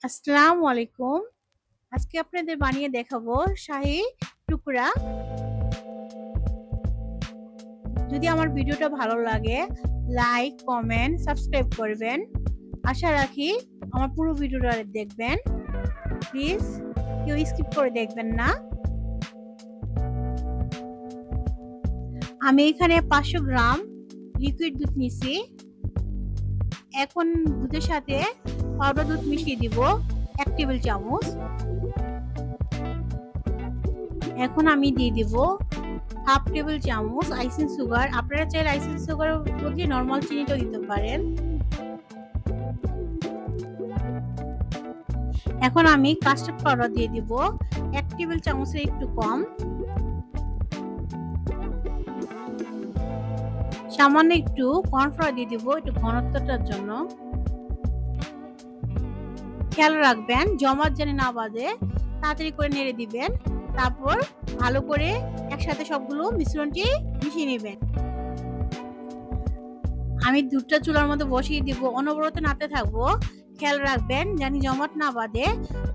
আসসালামু আলাইকুম। আজকে আপনাদের বানিয়ে দেখাবো শাহী টুকরা। যদি আমার ভিডিওটা ভালো লাগে লাইক, কমেন্ট, সাবস্ক্রাইব করবেন। আশা রাখি আমার পুরো ভিডিওটা দেখবেন। প্লিজ কেউ স্কিপ করে দেখবেন না। আমি এখানে 500 গ্রাম লিকুইড দুধ নিছি। এখন দুধের সাথে পাউডার দুধ মিশিয়ে দিব 1 টেবিল চামচ। এখন আমি দিয়ে দিব হাফ টেবিল চামচ আইসিং সুগার। আপনারা চাইলে আইসিং সুগারের বদলে নরমাল চিনিটাও দিতে পারেন। এখন আমি কাস্টার্ড পাউডার দিয়ে দিব 1 টেবিল চামচের একটু কম। সামান্য একটু কর্নফ্লাওয়ার দিয়ে দিব একটু ঘনত্বটার জন্য। খেয়াল রাখবেন জমাট যেন না বাঁধে, তাড়াতাড়ি করে নেড়ে দিবেন। তারপর ভালো করে একসাথে সবগুলো মিশ্রণটি মিশিয়ে নেবেন। আমি দুধটা চুলার মধ্যে বসিয়ে দিব, অনবরত নাড়তে থাকবো। খেয়াল রাখবেন জানি জমাট না বাঁধে।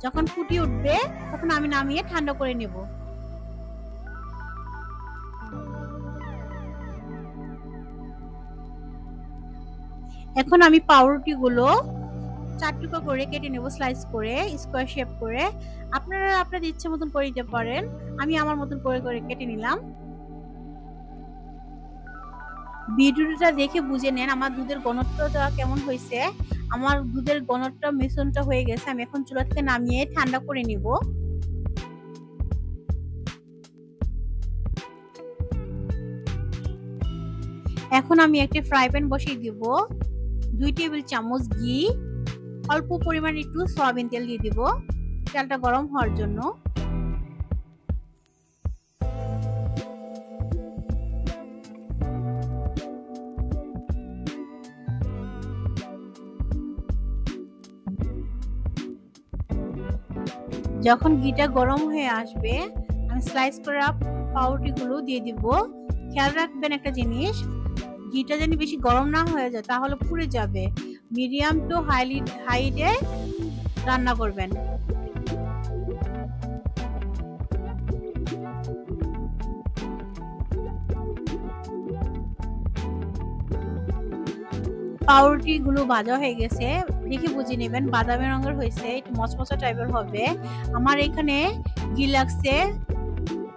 যখন ফুটে উঠবে তখন আমি নামিয়ে ঠান্ডা করে নেব। এখন আমি পাউরুটিগুলো 4 টুকরো করে কেটে নেব, স্লাইস করে স্কোয়ার শেপ করে। আপনারা আপনাদের ইচ্ছে মতন করে দিতে পারেন। আমি আমার মতন করে করে কেটে নিলাম। ভিডিওটা দেখে বুঝে নেন আমার দুধের ঘনত্বটা কেমন হয়েছে। আমার দুধের ঘনত্ব মিশ্রণটা হয়ে গেছে। আমি এখন চুলা থেকে নামিয়ে ঠান্ডা করে নিব। এখন আমি একটা ফ্রাই প্যান বসিয়ে দিব। 2 টেবিল চামচ ঘি, অল্প পরিমাণে একটু সয়াবিন তেল দিয়ে দিব তেলটা গরম হওয়ার জন্য। যখন ঘিটা গরম হয়ে আসবে আমি স্লাইস করা পাউরুটিগুলো দিয়ে দিব। খেয়াল রাখবেন একটা জিনিস, ঘিটা যেন বেশি গরম না হয়ে যায়, তাহলে পুড়ে যাবে। মিডিয়াম টু হাইটে রান্না করবেন। পাউরুটি গুলো ভাজা হয়ে গেছে, দেখে বুঝে নেবেন বাদামি রঙের হয়েছে, একটু মচমচা টাইপের হবে। আমার এখানে ঘি লাগছে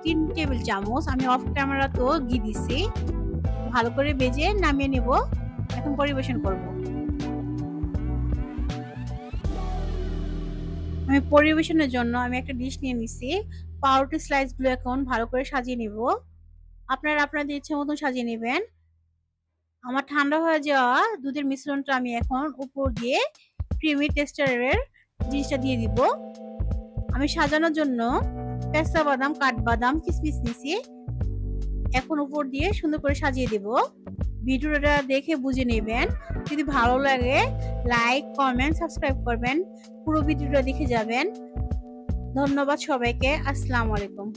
3 টেবিল চামচ। আমি অফ ক্যামেরা তো ঘি দিছি। ভালো করে ভেজে নামিয়ে নেব। এখন পরিবেশন করব। আমি পরিবেশনের জন্য আমি একটা ডিশ নিয়ে নিছি। পাউরুটি স্লাইস গুলো এখন ভালো করে সাজিয়ে নেব। আপনারা আপনাদের ইচ্ছে মতন সাজিয়ে নেবেন। আমার ঠান্ডা হয়ে যাওয়া দুধের মিশ্রণটা আমি এখন উপর দিয়ে ক্রিমি টেক্সচারের জিনিসটা দিয়ে দিব। আমি সাজানোর জন্য পেস্তা বাদাম, কাঠবাদাম, কিশমিশ নিছি। এখন উপর দিয়ে সুন্দর করে সাজিয়ে দেব। ভিডিওটা দেখে বুঝে নেবেন। যদি ভালো লাগে লাইক, কমেন্ট, সাবস্ক্রাইব করবেন। পুরো ভিডিওটা দেখে যাবেন। ধন্যবাদ সবাইকে। আসসালামু আলাইকুম।